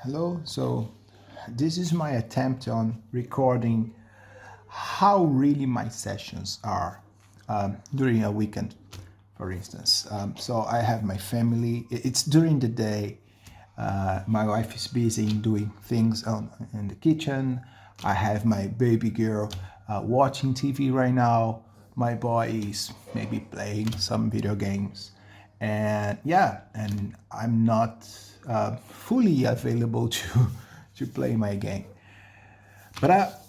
Hello, so this is my attempt on recording how really my sessions are during a weekend, for instance. So I have my family, it's during the day, my wife is busy doing things in the kitchen. I have my baby girl watching TV right now. My boy is maybe playing some video games. And yeah, and I'm not fully available to play my game. But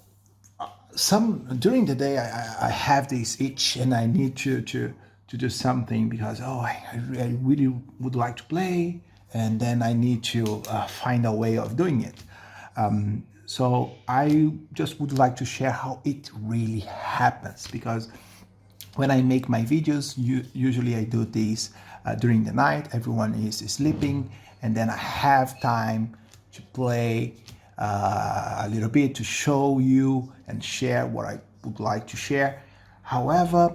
some during the day I have this itch and I need to do something because I really would like to play, and then I need to find a way of doing it. So I just would like to share how it really happens, because when I make my videos, usually I do this during the night. Everyone is sleeping, and then I have time to play a little bit to show you and share what I would like to share. However,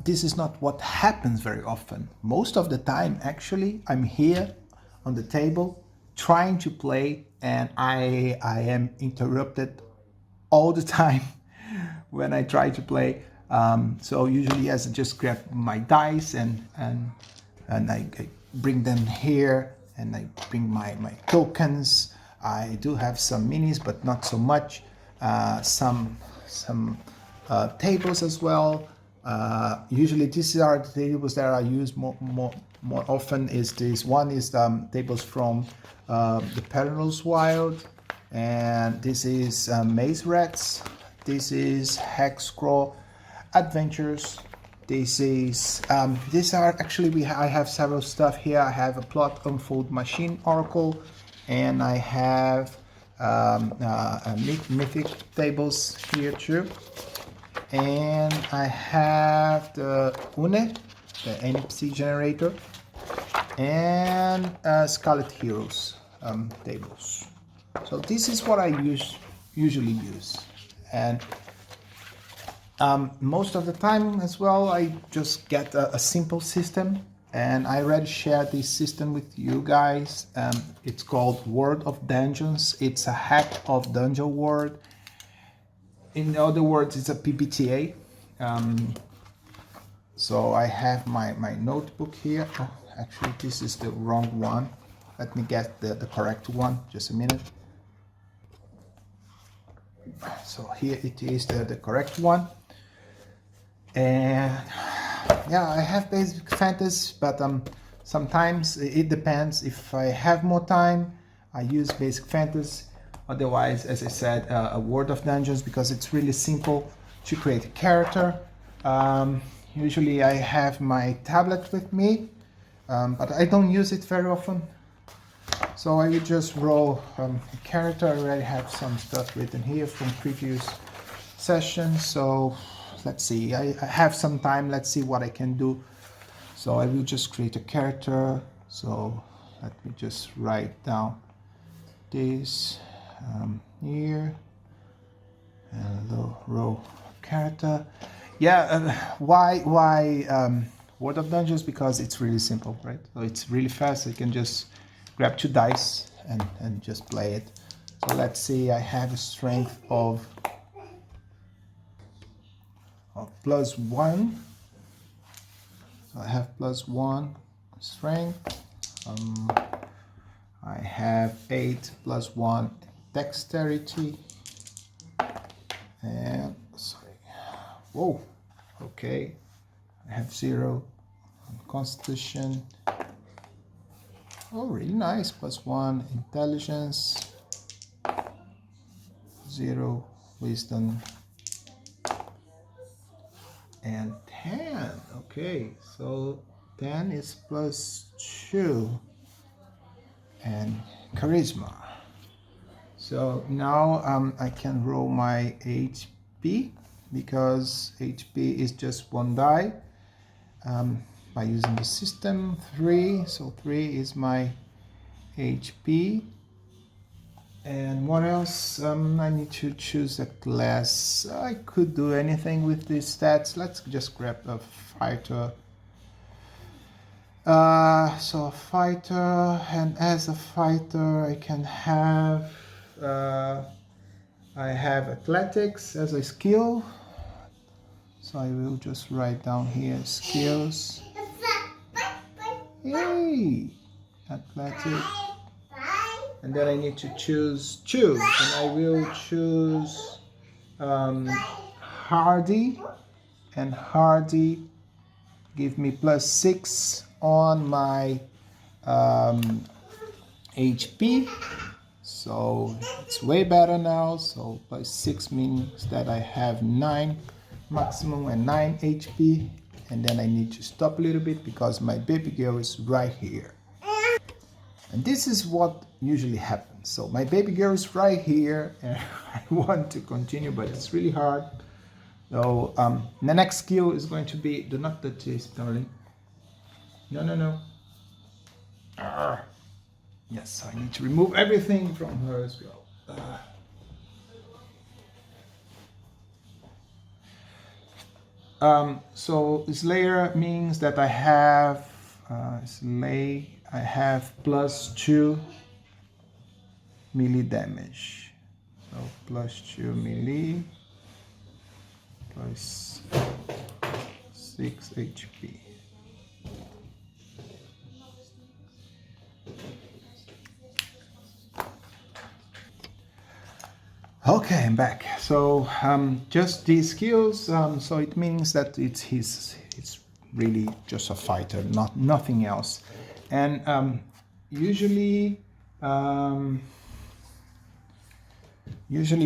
this is not what happens very often. Most of the time, actually, I'm here on the table trying to play, and I am interrupted all the time when I try to play. So usually, yes, I just grab my dice and I bring them here, and I bring my tokens. I do have some minis, but not so much. Some tables as well. Usually, these are the tables that I use more often. Is this one is tables from the Perilous Wild, and this is Maze Rats. This is Hex Scroll Adventures. This is these are actually I have several stuff here. I have a Plot Unfold Machine Oracle, and I have mythic tables here too. And I have the Une, the NPC generator, and Scarlet Heroes tables. So this is what I usually use, and most of the time as well, I just get a simple system, and I already shared this system with you guys. It's called World of Dungeons. It's a hack of Dungeon World. In other words, it's a PBTA. So I have my notebook here. Oh, actually, this is the wrong one. Let me get the correct one. Just a minute. So here it is, the correct one. And yeah, I have basic fantasy, but sometimes it depends. If I have more time, I use basic fantasy. Otherwise, as I said, a World of Dungeons, because it's really simple to create a character. Usually I have my tablet with me, but I don't use it very often. So I will just roll a character. I already have some stuff written here from previous sessions. So let's see, I have some time. Let's see what I can do. So I will just create a character. So let me just write down this here. And row character. Yeah, why World of Dungeons? Because it's really simple, right? So it's really fast. You can just grab 2 dice and just play it. So let's see, I have a strength of +1. So I have +1 strength. I have 8 +1 dexterity. And sorry, whoa, okay, I have 0 on constitution. Oh, really nice. +1 intelligence, 0 wisdom, and 10. Okay, so 10 is +2 and charisma. So now I can roll my HP, because HP is just 1 die. By using the system, 3, so 3 is my HP. And what else? I need to choose a class. I could do anything with these stats. Let's just grab a fighter. So a fighter, and as a fighter I can have, I have athletics as a skill. So I will just write down here skills. Yay! Athletic. And then I need to choose. And I will choose hardy. And hardy give me +6 on my HP. So it's way better now. So +6 means that I have 9 maximum and 9 HP. And then I need to stop a little bit because my baby girl is right here. And this is what usually happens. So my baby girl is right here and I want to continue, but it's really hard. So the next skill is going to be, do not touch this, darling. No. Yes, I need to remove everything from her as well. So Slayer means that I have I have +2 melee damage. So +2 melee +6 HP. Okay, I'm back. So just these skills. So it means that it's really just a fighter, nothing else. And usually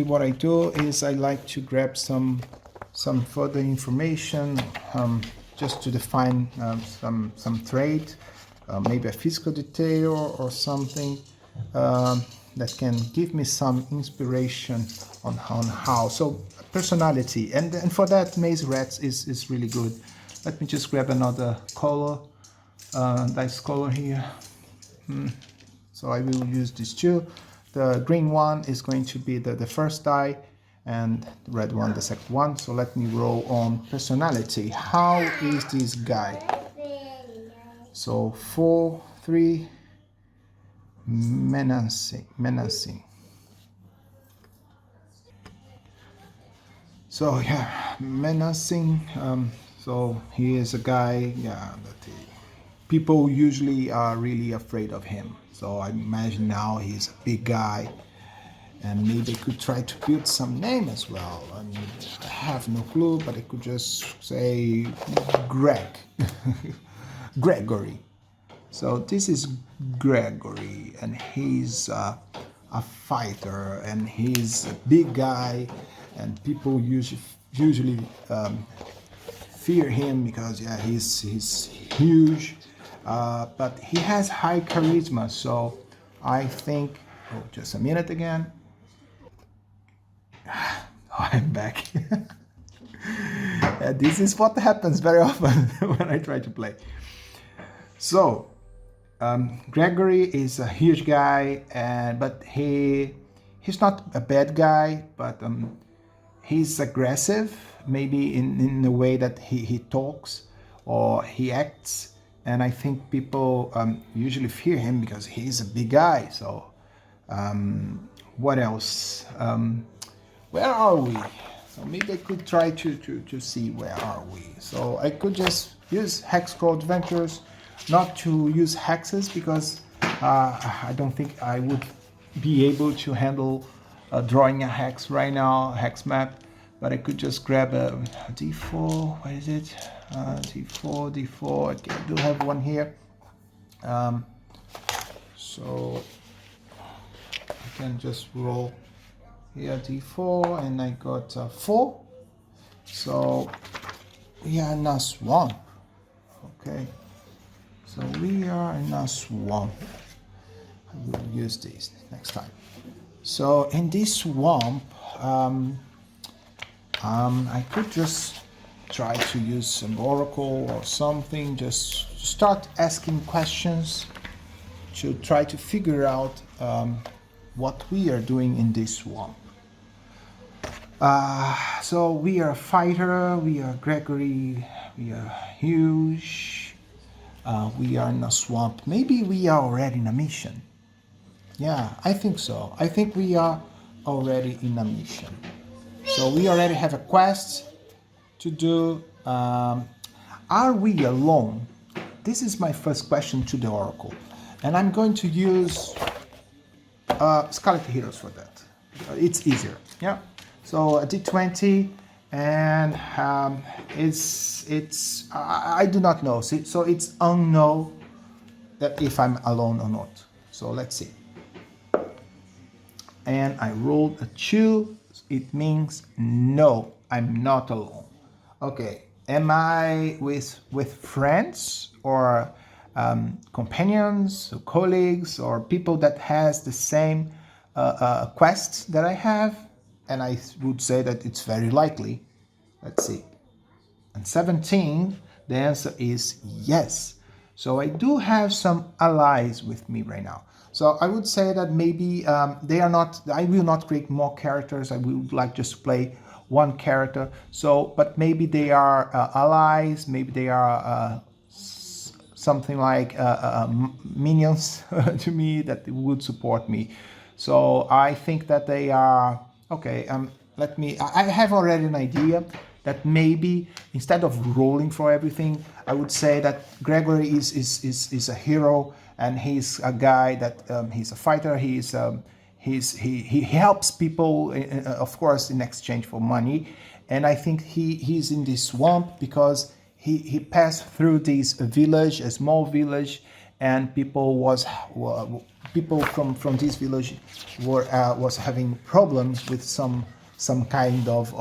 what I do is I like to grab some further information just to define some trait, maybe a physical detail or something. That can give me some inspiration on how. So personality, and for that Maze Rats is really good. Let me just grab another color, dice color here. So I will use these two. The green one is going to be the first die, and the red one the second one. So let me roll on personality. How is this guy? So 4, 3. Menacing. So yeah, menacing. So he is a guy, yeah, that people usually are really afraid of him. So I imagine now he's a big guy, and maybe I could try to build some name as well. I mean, I have no clue, but I could just say Gregory. So this is Gregory, and he's a fighter, and he's a big guy, and people usually fear him because yeah, he's huge, but he has high charisma. So I think. Oh, just a minute again. Oh, I'm back. Yeah, this is what happens very often when I try to play. So. Gregory is a huge guy, but he's not a bad guy, but he's aggressive, maybe in the way that he talks or he acts, and I think people usually fear him because he's a big guy. So what else? Where are we? So maybe I could try to see where are we. So I could just use Hex Code Adventures. Not to use hexes because I don't think I would be able to handle drawing a hex right now, hex map, but I could just grab a D4, what is it? D4, okay, I do have one here. So I can just roll here D4 and I got 4. So we are in a swamp, okay. So we are in a swamp. I will use this next time. So in this swamp, I could just try to use some oracle or something, just to start asking questions to try to figure out what we are doing in this swamp. So we are a fighter, we are Gregory, we are huge. We are in a swamp. Maybe we are already in a mission. Yeah, I think so. I think we are already in a mission. So we already have a quest to do. Are we alone? This is my first question to the Oracle. And I'm going to use Scarlet Heroes for that. It's easier. Yeah. So a D20, and I do not know. So it's unknown that if I'm alone or not. So let's see. And I rolled a 2. It means no, I'm not alone. Okay, am I with friends or companions or colleagues or people that has the same quest that I have? And I would say that it's very likely. Let's see. And 17, the answer is yes. So I do have some allies with me right now. So I would say that maybe they are not, I will not create more characters. I would like just to play one character. So, but maybe they are allies, maybe they are something like minions to me that would support me. So I think that they are, okay, I have already an idea that maybe instead of rolling for everything, I would say that Gregory is a hero, and he's a guy that he's a fighter. He helps people, of course, in exchange for money. And I think he's in this swamp because he passed through this village, a small village, and people from this village was having problems with some kind of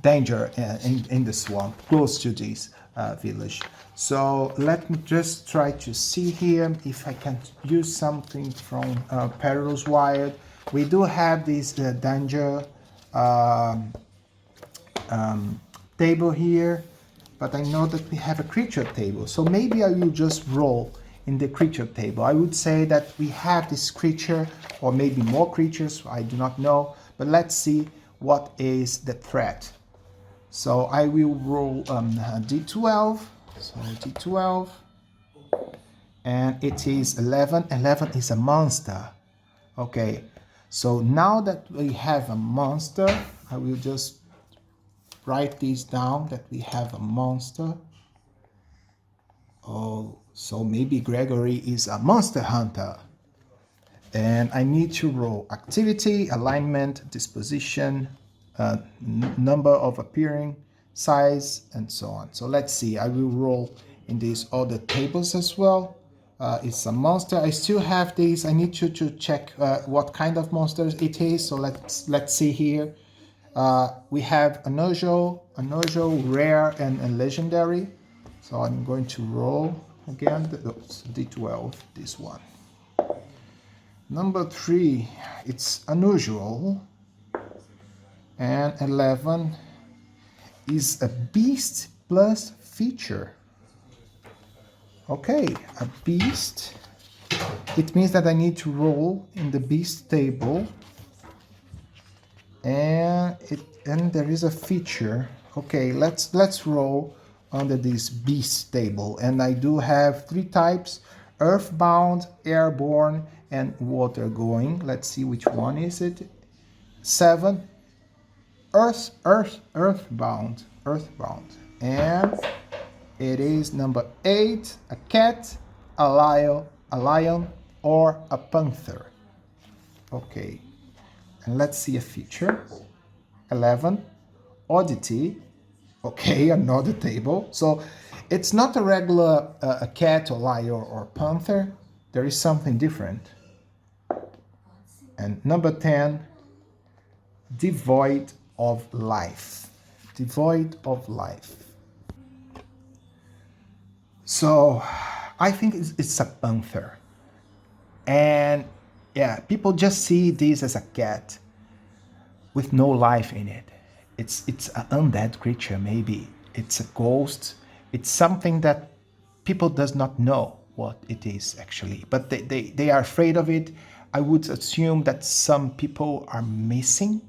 danger in the swamp close to this village. So let me just try to see here if I can use something from Perilous Wild. We do have this danger table here, but I know that we have a creature table. So maybe I will just roll in the creature table. I would say that we have this creature, or maybe more creatures, I do not know. But let's see what is the threat. So I will roll D12. So D12. And it is 11. 11 is a monster. Okay. So now that we have a monster, I will just write this down that we have a monster. Oh, so maybe Gregory is a monster hunter. And I need to roll activity, alignment, disposition, number of appearing, size, and so on. So let's see, I will roll in these other tables as well. It's a monster. I still have these. I need to check what kind of monsters it is. So let's see here. We have unusual, rare, and legendary. So I'm going to roll again, D12, this one. Number 3, it's unusual, and 11 is a beast plus feature. Okay, a beast. It means that I need to roll in the beast table, and there is a feature. Okay, let's roll under this beast table, and I do have 3 types: earthbound, airborne, and water going. Let's see which one is it. 7, earthbound, and it is number 8, a cat, a lion, or a panther. Okay, and let's see a feature. 11, oddity. Okay, another table. So it's not a regular a cat or lion or panther. There is something different. And number 10, devoid of life. Devoid of life. So I think it's a panther. And yeah, people just see this as a cat with no life in it. It's an undead creature, maybe. It's a ghost. It's something that people does not know what it is actually, but they are afraid of it. I would assume that some people are missing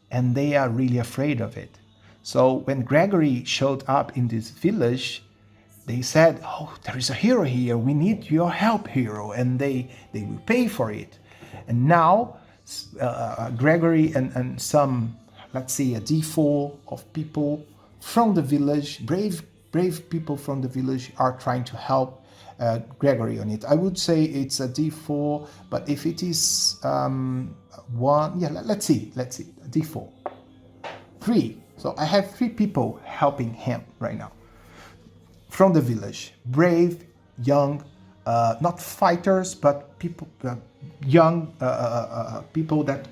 and they are really afraid of it. So when Gregory showed up in this village, they said, oh, there is a hero here, we need your help, hero, and they will pay for it. And now Gregory and some, let's say, a D4 of people from the village, brave people from the village, are trying to help Gregory on it. I would say it's a D4, but if it is one, yeah, let's see, D4. 3. So I have 3 people helping him right now from the village. Brave, young, not fighters, but people, young people that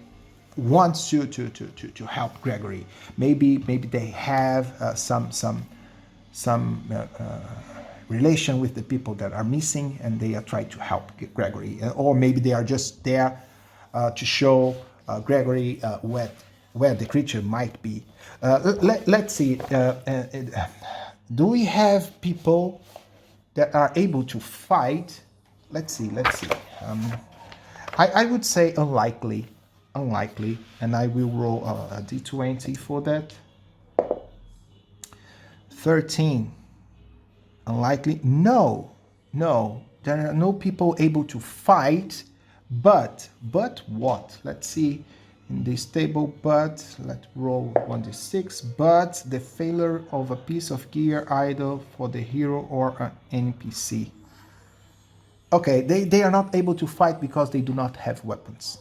wants to help Gregory. Maybe they have some relation with the people that are missing, and they are trying to help Gregory, or maybe they are just there to show Gregory where the creature might be. Let's see. Do we have people that are able to fight? Let's see. I would say unlikely, and I will roll a d20 for that. 13. Unlikely. No, there are no people able to fight, but what? Let's see in this table, but let's roll 1d6, but the failure of a piece of gear either for the hero or an NPC. Okay, they are not able to fight because they do not have weapons.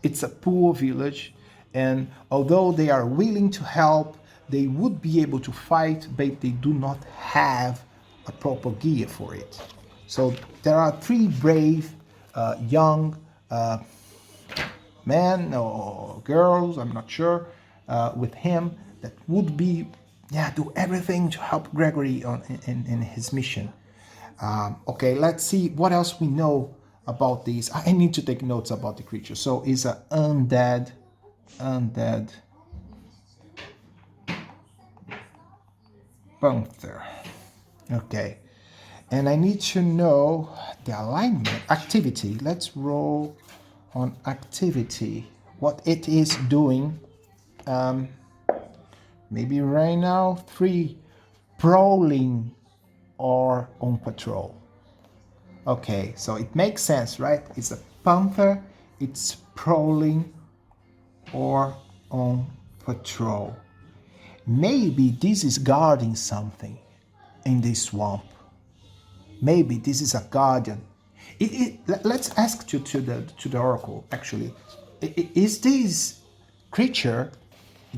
It's a poor village, and although they are willing to help, they would be able to fight, but they do not have a proper gear for it. So there are 3 brave, young men or girls, I'm not sure, with him that would be, do everything to help Gregory in his mission. Okay, let's see what else we know about these. I need to take notes about the creature. So it's an undead panther. Okay, and I need to know the alignment, activity. Let's roll on activity, what it is doing. Maybe right now 3, prowling or on patrol. Okay, so it makes sense, right? It's a panther, it's prowling or on patrol. Maybe this is guarding something in this swamp. Maybe this is a guardian. Let's ask to the oracle, actually. Is this creature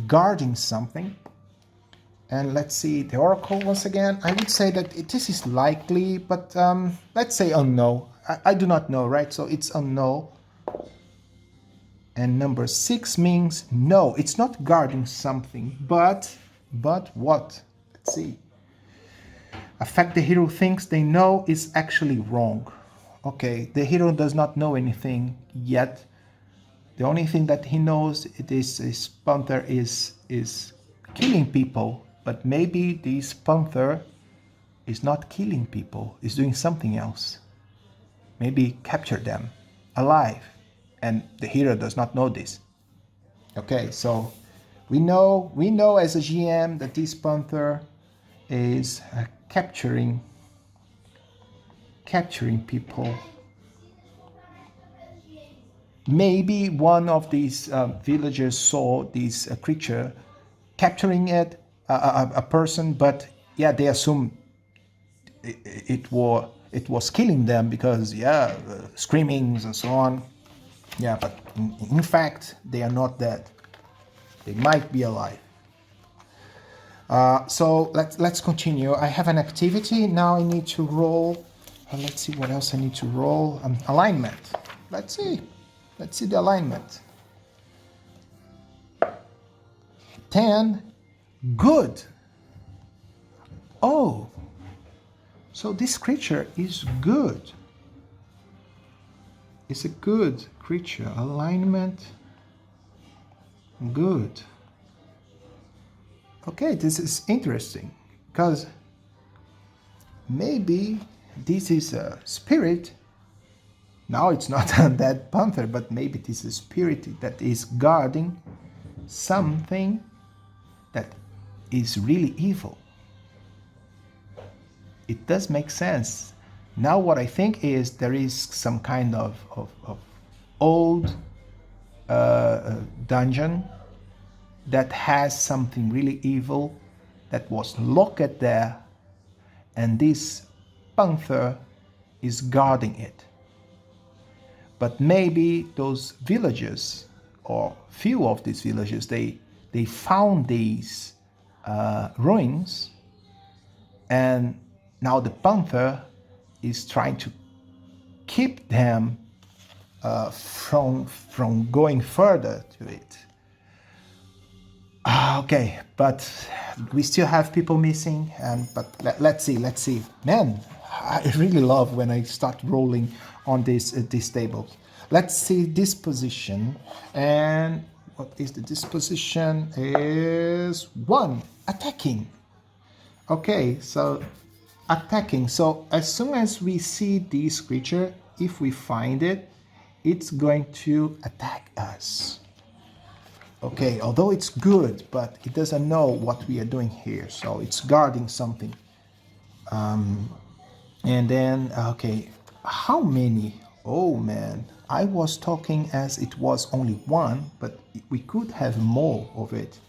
guarding something? And let's see the oracle once again. I would say that this is likely, but let's say unknown. I do not know, right? So it's unknown. And number 6 means no, it's not guarding something, but what? Let's see. A fact the hero thinks they know is actually wrong. Okay, the hero does not know anything yet. The only thing that he knows is panther is killing people, but maybe this panther is not killing people, is doing something else. Maybe capture them alive, and the hero does not know this. Okay, so we know as a GM that this panther is capturing people. Maybe one of these villagers saw this creature capturing a person, but they assume it was killing them because screamings and so on. But in fact they are not dead. They might be alive. So let's continue. I have an activity now. I need to roll. Let's see what else I need to roll. Alignment. Let's see the alignment. 10. Good. Oh, so this creature is good. It's a good creature. Alignment. Good. Okay, this is interesting because maybe this is a spirit. Now it's not a dead panther, but maybe this is a spirit that is guarding something that is really evil. it does make sense. Now what I think is there is some kind of old dungeon that has something really evil that was locked there, and this panther is guarding it. But maybe those villagers, or few of these villagers, they found these ruins, and now the panther is trying to keep them from going further to it. Okay, but we still have people missing, but let's see. Man, I really love when I start rolling on this table. Let's see disposition, and what is the disposition? Is 1 attacking. Okay, so attacking. So as soon as we see this creature, if we find it, it's going to attack us. Okay, although it's good, but it doesn't know what we are doing here, so it's guarding something. And then, okay, how many? Oh man, I was talking as it was only 1, but we could have more of it.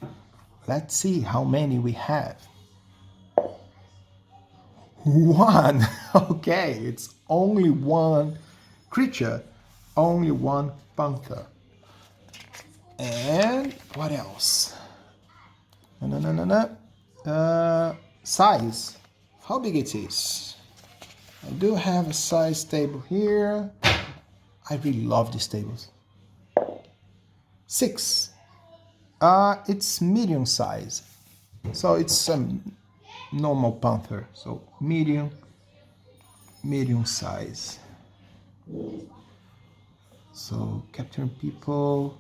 Let's see how many we have. 1. Okay, it's only 1 creature, only 1 panther. And what else? Size. How big it is? I do have a size table here. I really love these tables. 6. It's medium size. So it's a normal panther. So medium size. So capturing people.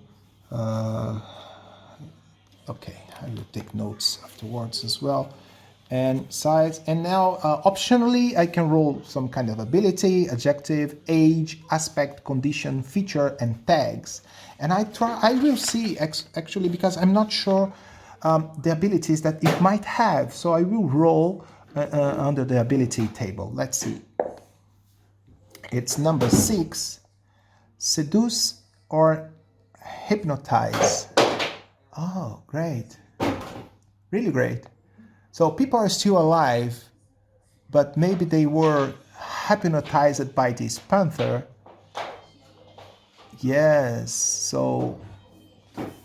Okay, I will take notes afterwards as well. And size, and now optionally I can roll some kind of ability, adjective, age, aspect, condition, feature, and tags. And I will see actually, because I'm not sure the abilities that it might have. So I will roll under the ability table. Let's see. It's number 6, seduce or hypnotize. Oh, great. Really great. So people are still alive, but maybe they were hypnotized by this panther. Yes, so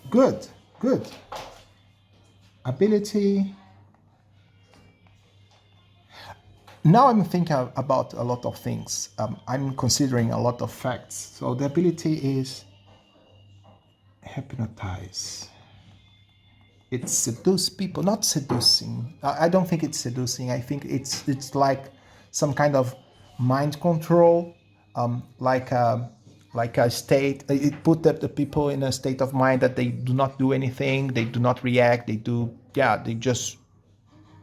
good. Ability. Now I'm thinking about a lot of things. I'm considering a lot of facts. So the ability is hypnotize. It's seduce people, not seducing. I don't think it's seducing. I think it's like some kind of mind control, like a state. It put the people in a state of mind that they do not do anything, they do not react, they do, they just,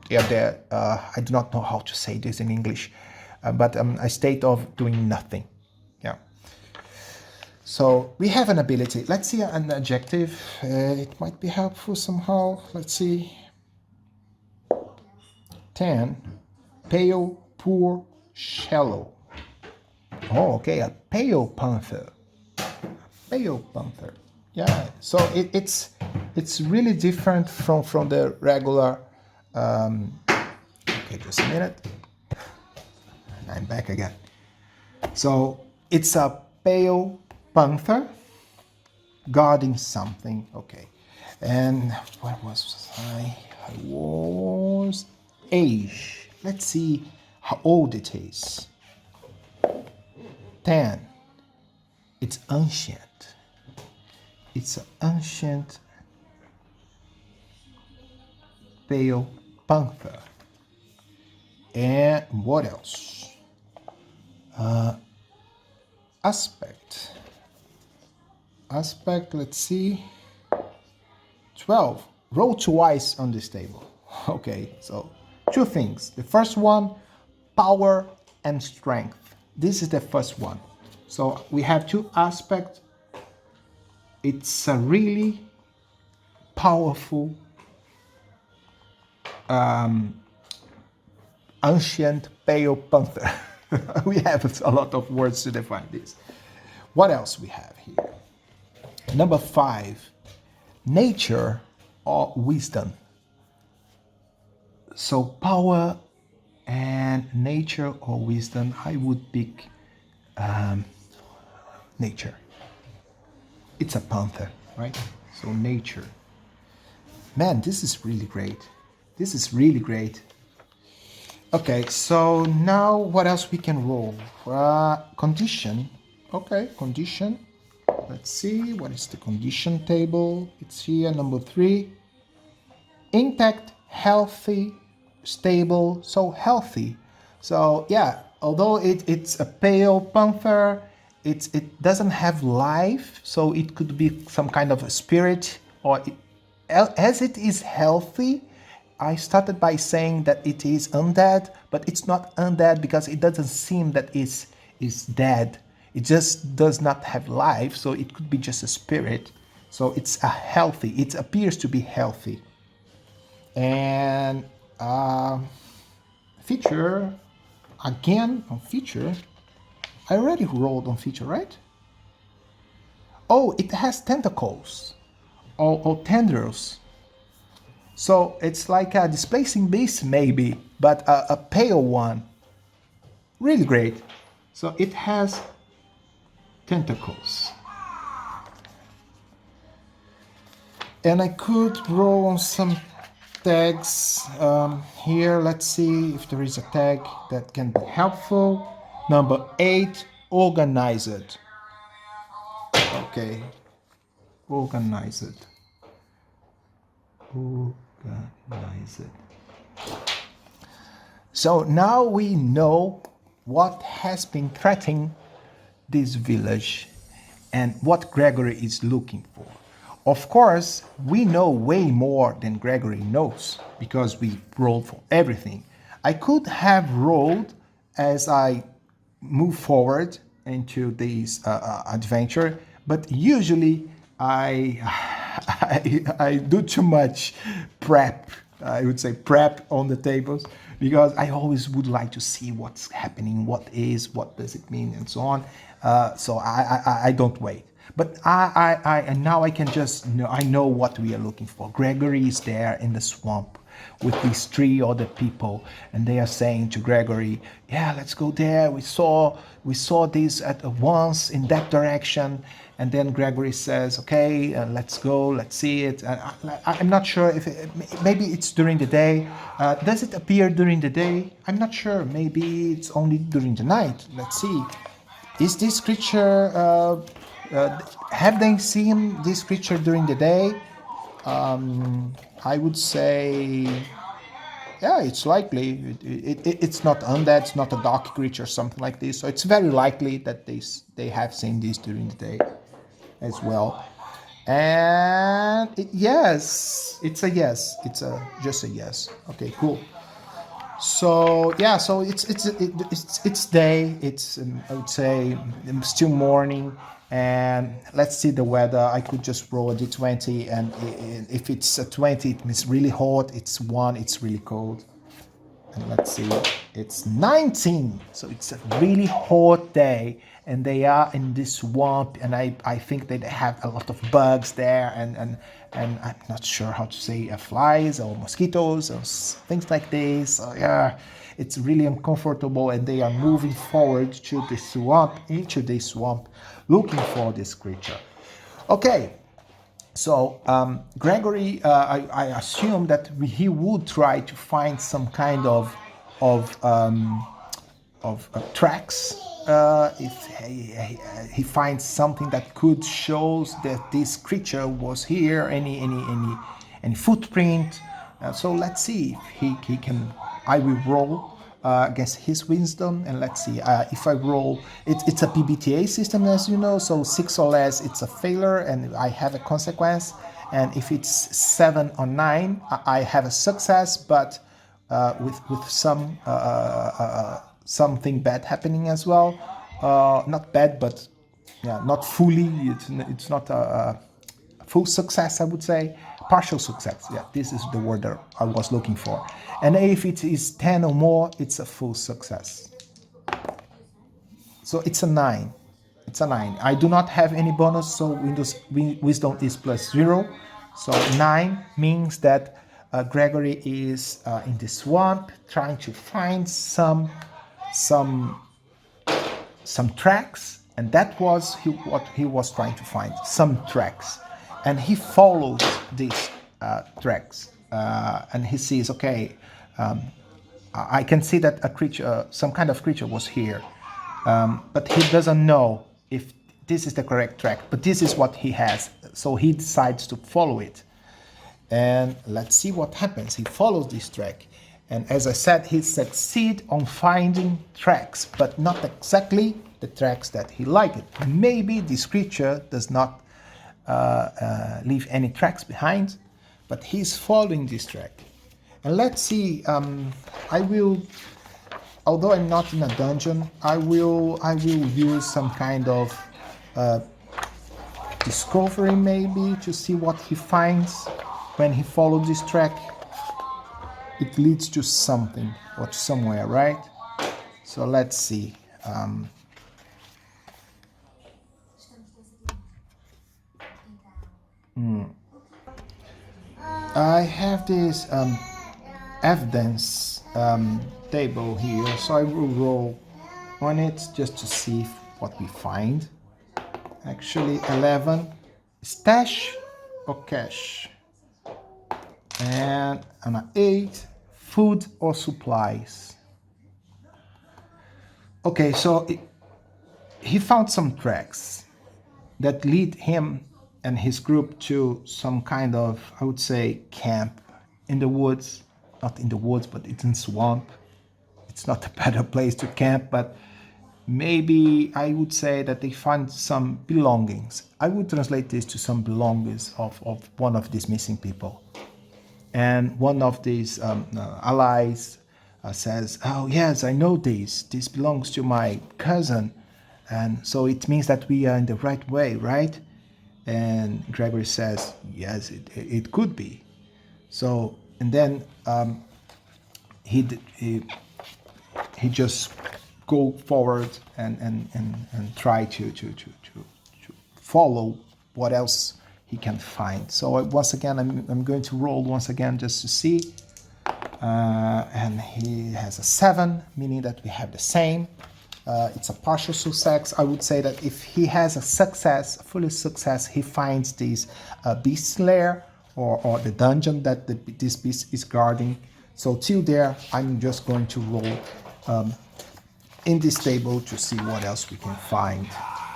they're, I do not know how to say this in English, but a state of doing nothing. Yeah. So we have an ability. Let's see an adjective. It might be helpful somehow. Let's see. 10. Pale, poor, shallow. Oh, okay. A pale panther. Pale panther. Yeah. So it's really different from the regular. Okay, just a minute. I'm back again. So it's a pale panther guarding something. Okay, and what was I was age. Let's see how old it is. 10. It's ancient. It's an ancient pale panther. And what else? Aspect. Let's see. 12. Roll twice on this table. Okay, so 2 things. The first one, power and strength. This is the first one. So we have 2 aspects. It's a really powerful ancient pale panther. We have a lot of words to define this. What else we have here? Number 5, nature or wisdom. So power and nature or wisdom, I would pick nature. It's a panther, right? So nature. Man, this is really great. This is really great. Okay, so now what else we can roll? Condition. Okay, condition. Let's see, what is the condition table? It's here, number 3. Intact, healthy, stable, so healthy. So yeah, although it's a pale panther, it doesn't have life, so it could be some kind of a spirit, or as it is healthy. I started by saying that it is undead, but it's not undead because it doesn't seem that it's dead. It just does not have life, so it could be just a spirit. So it's a healthy, it appears to be healthy. And feature, again on feature, I already rolled on feature, right? Oh, it has tentacles or tendrils. So it's like a displacing beast maybe, but a pale one. Really great. So it has tentacles. And I could roll on some tags here. Let's see if there is a tag that can be helpful. Number 8, organized. Okay, organized. Organized. So now we know what has been threatening this village and what Gregory is looking for. Of course, we know way more than Gregory knows because we rolled for everything. I could have rolled as I move forward into this adventure, but usually I do too much prep. I would say prep on the tables, because I always would like to see what's happening, what does it mean, and so on. So I don't wait. But and now I can just know, I know what we are looking for. Gregory is there in the swamp with these 3 other people, and they are saying to Gregory, yeah, let's go there. We saw this at once in that direction. And then Gregory says, okay, let's go, let's see it. I'm not sure if maybe it's during the day. Does it appear during the day? I'm not sure. Maybe it's only during the night. Let's see. Is this creature, have they seen this creature during the day? I would say, yeah, it's likely. It's not undead, it's not a dark creature or something like this. So it's very likely that they have seen this during the day as well. And yes, it's a yes. It's just a yes. Okay, cool. So yeah, so it's day. It's I would say still morning, and let's see the weather. I could just roll a d20, and if it's a 20, it means really hot. It's 1, it's really cold. And let's see, it's 19. So it's a really hot day, and they are in this swamp, and I think they have a lot of bugs there, and I'm not sure how to say flies or mosquitoes or things like this. So yeah, it's really uncomfortable, and they are moving forward to the swamp, into the swamp, looking for this creature. Okay. So Gregory, I assume that he would try to find some kind of tracks. If he finds something that could show that this creature was here, any footprint. So let's see if he can. I will roll against his wisdom, and let's see if I roll. It's a PBTA system, as you know, so 6 or less, it's a failure, and I have a consequence. And if it's 7 or 9, I have a success, but with some something bad happening as well. Not bad, but yeah, not fully. It's not a full success, I would say. partial success. Yeah, this is the word that I was looking for. And if it is 10 or more, it's a full success. So it's a 9. It's a 9. I do not have any bonus, so wisdom is +0. So 9 means that Gregory is in the swamp trying to find some tracks, and that was what he was trying to find, some tracks. And he follows these tracks, and he sees, okay, I can see that a creature, some kind of creature was here, but he doesn't know if this is the correct track, but this is what he has, so he decides to follow it. And let's see what happens. He follows this track, and as I said, he succeeds on finding tracks, but not exactly the tracks that he liked. Maybe this creature does not leave any tracks behind, but he's following this track. And let's see, I will, although I'm not in a dungeon, I will use some kind of discovery maybe to see what he finds when he follows this track. It leads to something or to somewhere, right? So let's see. I have this evidence table here, so I will roll on it just to see what we find. Actually, 11, stash or cash, and an 8, food or supplies. Okay, so he found some tracks that lead him and his group to some kind of, I would say, camp in the woods. Not in the woods, but it's in swamp. It's not a better place to camp, but maybe I would say that they find some belongings. I would translate this to some belongings of one of these missing people. And one of these allies says, oh yes, I know this. This belongs to my cousin. And so it means that we are in the right way, right? And Gregory says, yes, it could be. So, and then he just go forward and try to follow what else he can find. So once again, I'm going to roll once again just to see. And he has a 7, meaning that we have the same. It's a partial success. I would say that if he has a success, fully success, he finds this beast lair or the dungeon that this beast is guarding. So till there, I'm just going to roll in this table to see what else we can find.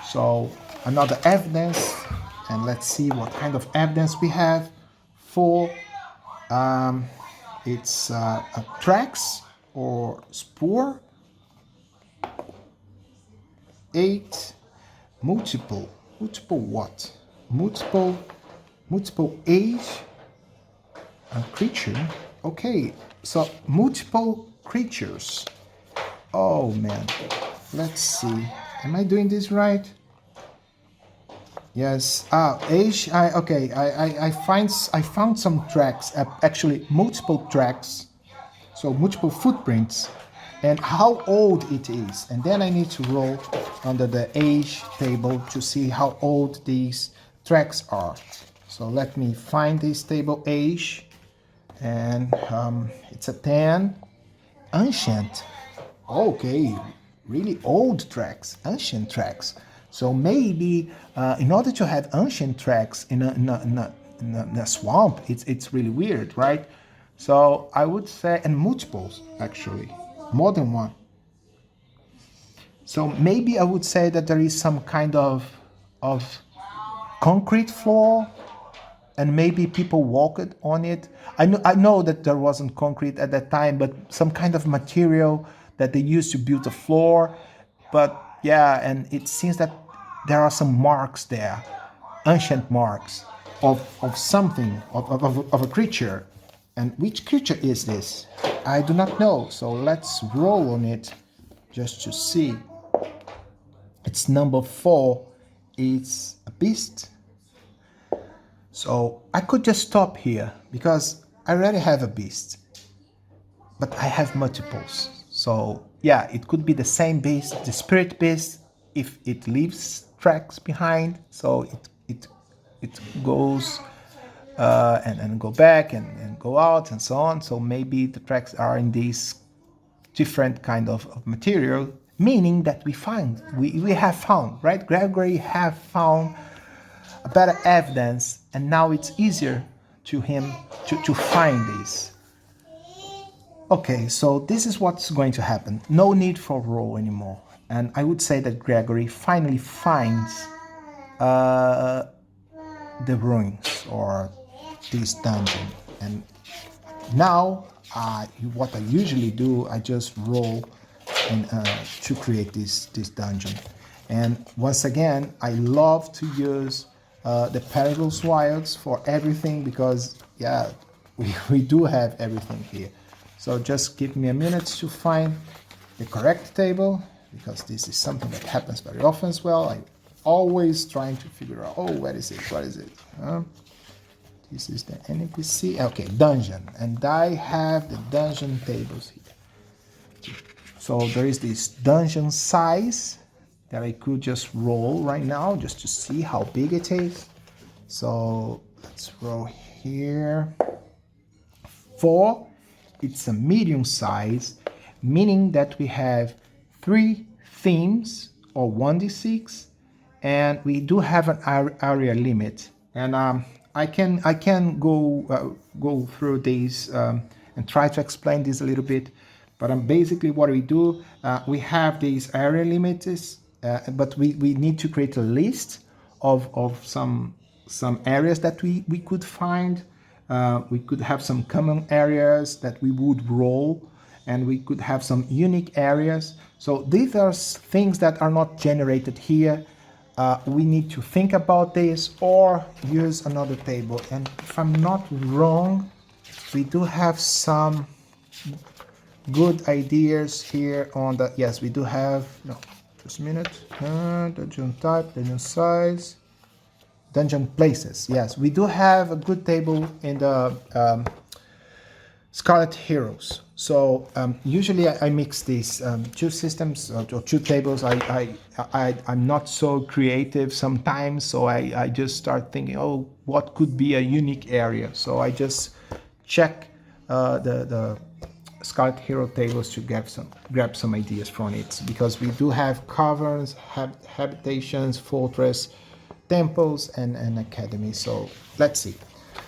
So another evidence, and let's see what kind of evidence we have. 4, it's a tracks or spoor. 8, multiple what? Multiple age, a creature. Okay, so multiple creatures. Oh man, let's see. Am I doing this right? Yes. Age. I found some tracks. Actually, multiple tracks. So multiple footprints, and how old it is. And then I need to roll under the age table to see how old these tracks are. So let me find this table age, and it's a 10. Ancient. Okay, really old tracks, ancient tracks. So maybe in order to have ancient tracks in a swamp, it's really weird, right? So I would say, and multiples actually, more than one. So maybe I would say that there is some kind of concrete floor, and maybe people walked on it. I know that there wasn't concrete at that time, but some kind of material that they used to build a floor. But yeah, and it seems that there are some marks there, ancient marks of something, of a creature. And which creature is this? I do not know. So let's roll on it just to see. It's number 4. It's a beast. So I could just stop here because I already have a beast, but I have multiples. So yeah, it could be the same beast, the spirit beast, if it leaves tracks behind. So it goes and go back and go out and so on. So maybe the tracks are in these different kind of material, meaning that we have found, right? Gregory have found a better evidence, and now it's easier to him to find this. Okay, so this is what's going to happen. No need for roll anymore. And I would say that Gregory finally finds the ruins or this dungeon. And now, what I usually do, I just roll and to create this dungeon. And once again, I love to use the Perilous Wilds for everything because, yeah, we do have everything here. So just give me a minute to find the correct table because this is something that happens very often as well. I'm always trying to figure out, oh, where is it? What is it? This is the NPC. Okay, dungeon. And I have the dungeon tables here. So there is this dungeon size that I could just roll right now just to see how big it is. So let's roll here. 4. It's a medium size, meaning that we have 3 themes or 1d6, and we do have an area limit. And I can go through these and try to explain this a little bit. But basically what we do, we have these area limits, but we need to create a list of some areas that we could find. We could have some common areas that we would roll, and we could have some unique areas. So these are things that are not generated here. We need to think about this or use another table. And if I'm not wrong, we do have some good ideas here on the, yes, we do have, no, just a minute, dungeon type, dungeon size, dungeon places. Yes, we do have a good table in the Scarlet Heroes. So usually I mix these 2 systems or 2 tables. I'm not so creative sometimes, so I just start thinking, oh, what could be a unique area? So I just check the Scarlet Hero tables to grab some ideas from it, because we do have caverns, habitations, fortress, temples, and academy. So let's see.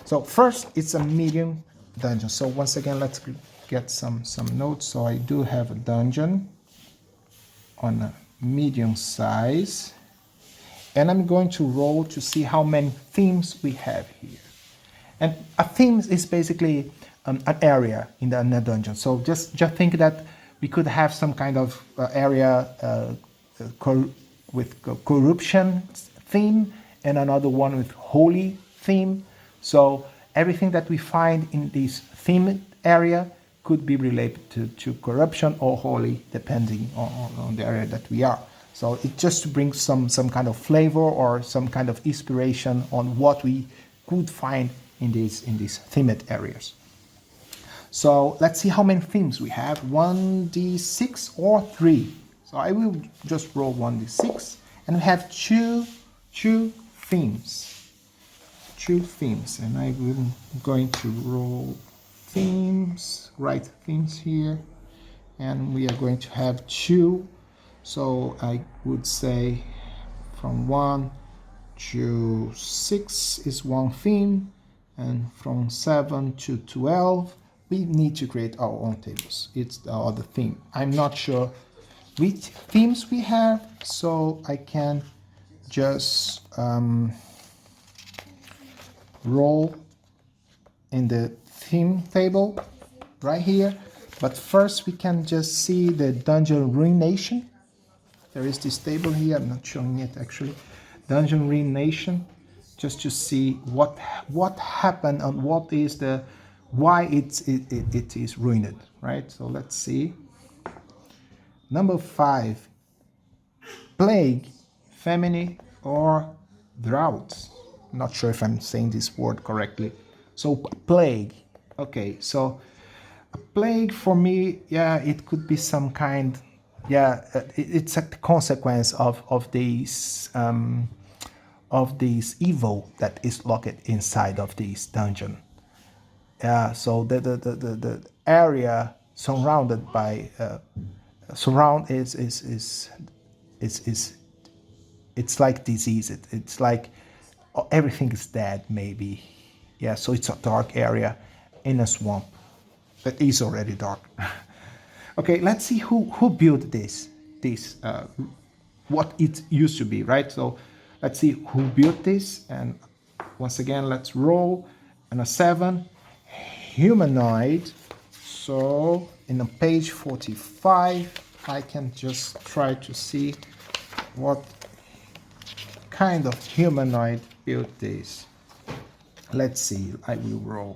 So first, it's a medium dungeon. So once again, let's get some notes. So I do have a dungeon on a medium size, and I'm going to roll to see how many themes we have here. And a theme is basically an area in the dungeon. So just think that we could have some kind of area with corruption theme, and another one with holy theme. So everything that we find in this themed area could be related to corruption or holy, depending on the area that we are. So it just brings some kind of flavor or some kind of inspiration on what we could find in these themed areas. So let's see how many themes we have. 1d6 or 3. So I will just roll 1d6, and we have two themes. 2 themes, and I'm going to roll themes, write themes here, and we are going to have 2. So I would say from 1 to 6 is 1 theme, and from 7 to 12 we need to create our own tables. It's the other theme. I'm not sure which themes we have, so I can just roll in the theme table right here. But first we can just see the dungeon ruination. There is this table here, I'm not showing it actually. Dungeon ruination, just to see what happened and what is the why it is ruined, right? So let's see. Number 5, plague, famine, or drought. Not sure if I'm saying this word correctly. So plague. Okay, so a plague for me, yeah, it could be some kind, yeah, it's a consequence of this evil that is locked inside of this dungeon. Yeah, so the area surrounded by surround is it's like disease. It's like everything is dead, maybe. Yeah, so it's a dark area in a swamp that is already dark. Okay, let's see who built this what it used to be, right? So let's see who built this, and once again let's roll, and a 7 humanoid. So in a page 45 I can just try to see what kind of humanoid built this. Let's see, I will roll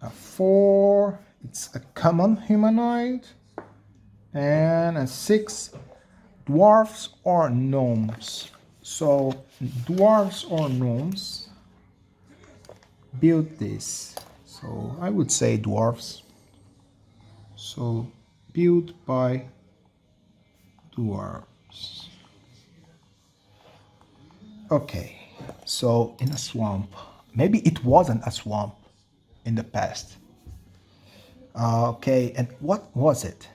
a 4, it's a common humanoid, and a 6, dwarfs or gnomes. So dwarfs or gnomes built this. So I would say dwarfs. So built by dwarfs. Okay, so in a swamp. Maybe it wasn't a swamp in the past. Okay, and what was it?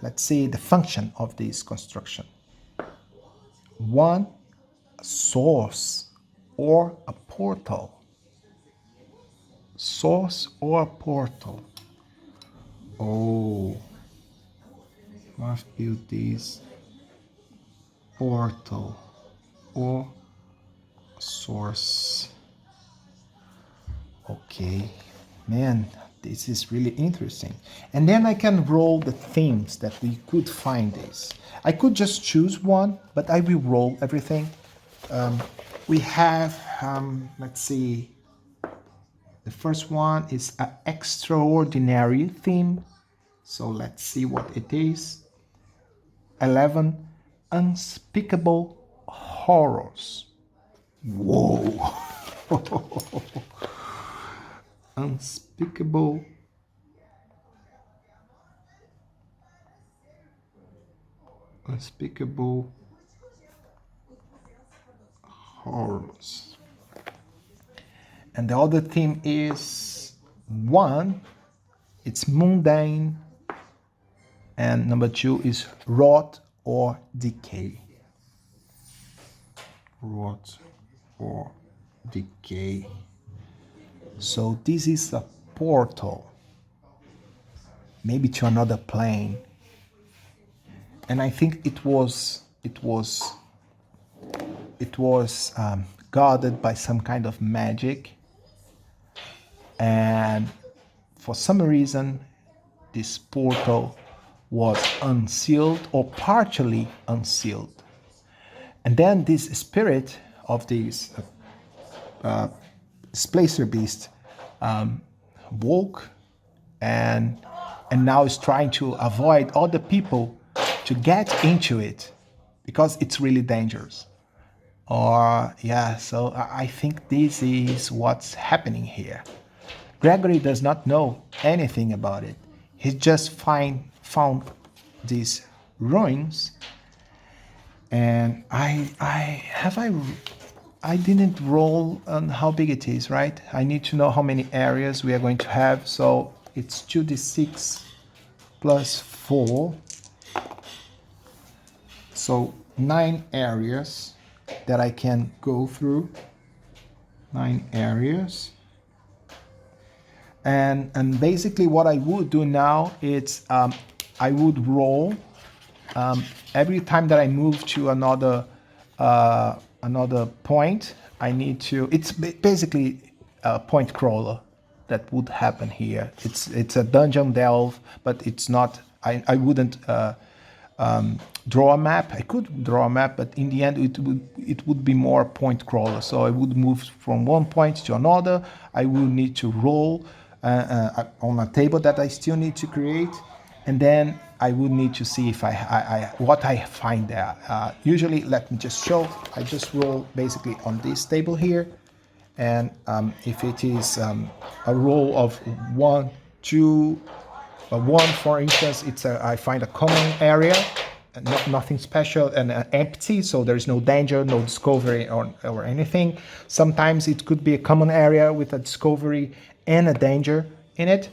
Let's see the function of this construction. 1, a source or a portal. Source or a portal. Oh, must build this portal or source. Okay, man, this is really interesting. And then I can roll the themes that we could find this. I could just choose one, but I will roll everything. We have, let's see, the first one is an extraordinary theme. So let's see what it is. 11, unspeakable horrors. Whoa. Unspeakable horrors. And the other theme is 1, it's mundane, and number 2 is rot or decay. Rot or decay. So this is a portal, maybe to another plane, and I think it was guarded by some kind of magic, and for some reason this portal was unsealed or partially unsealed, and then this spirit of this displacer beast woke and now is trying to avoid other people to get into it because it's really dangerous. Or yeah, so I think this is what's happening here. Gregory does not know anything about it. He just found these ruins, and I didn't roll on how big it is, right? I need to know how many areas we are going to have. So it's 2d6 plus 4. So 9 areas that I can go through. 9 areas. And basically what I would do now is I would roll every time that I move to another point. I need to, it's basically a point crawler that would happen here. It's a dungeon delve, but it's not, I wouldn't draw a map. I could draw a map, but in the end it would be more point crawler. So I would move from one point to another. I will need to roll on a table that I still need to create, and then I would need to see if what I find there. Usually, let me just show. I just roll basically on this table here, and if it is a row of 1, 2, 1, for instance, I find a common area, nothing special, and empty, so there is no danger, no discovery or anything. Sometimes it could be a common area with a discovery and a danger in it.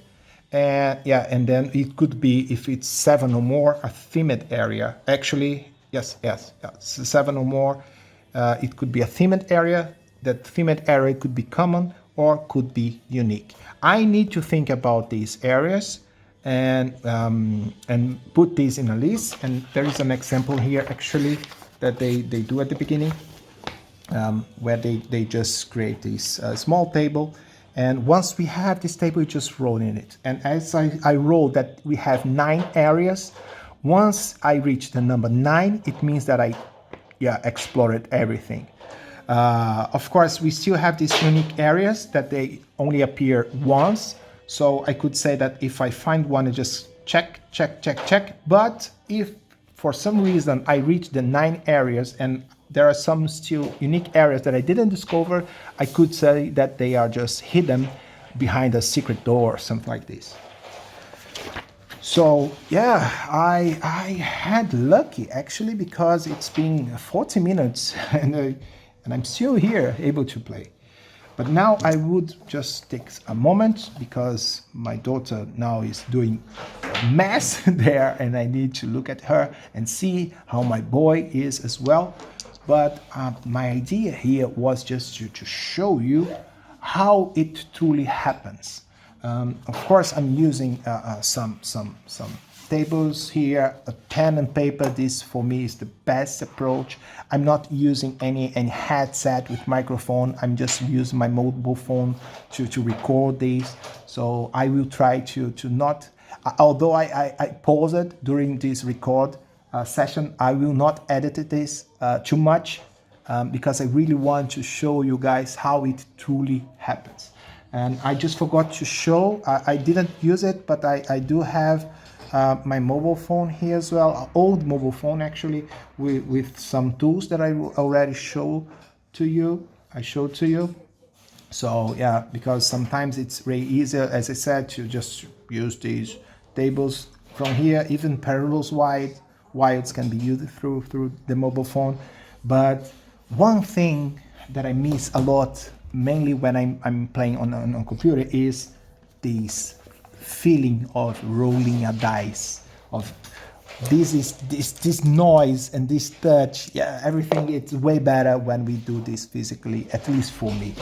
And yeah, and then it could be, if it's 7 or more, a themed area. Actually, yes, 7 or more, it could be a themed area. That themed area could be common or could be unique. I need to think about these areas and put these in a list. And there is an example here actually that they do at the beginning, where they just create this small table. And once we have this table, we just roll in it. And as I roll that we have 9 areas, once I reach the number 9, it means that I explored everything. Of course, we still have these unique areas that they only appear once. So I could say that if I find one, I just check. But if for some reason I reach the 9 areas and there are some still unique areas that I didn't discover, I could say that they are just hidden behind a secret door or something like this. So yeah, I had lucky actually, because it's been 40 minutes and I'm still here able to play. But now I would just take a moment, because my daughter now is doing a mess there and I need to look at her and see how my boy is as well. But my idea here was just to show you how it truly happens. Of course, I'm using some tables here, a pen and paper. This for me is the best approach. I'm not using any headset with microphone. I'm just using my mobile phone to record these. So I will try to not, although I pause it during this record session, I will not edit this too much, because I really want to show you guys how it truly happens. And I just forgot to show, I didn't use it, but I do have my mobile phone here as well, an old mobile phone actually, with some tools that I already showed to you. So yeah, because sometimes it's very easier, as I said, to just use these tables from here. Even parallels wilds can be used through the mobile phone. But one thing that I miss a lot, mainly when I'm playing on a computer, is this feeling of rolling a dice, of this noise and this touch. Yeah, everything is way better when we do this physically, at least for me.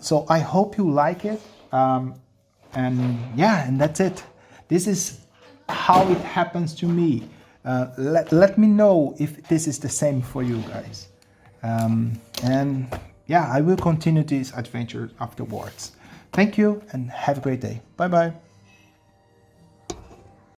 So I hope you like it, and yeah, and that's it. This is how it happens to me. Let me know if this is the same for you guys. And yeah, I will continue this adventure afterwards. Thank you and have a great day. Bye bye.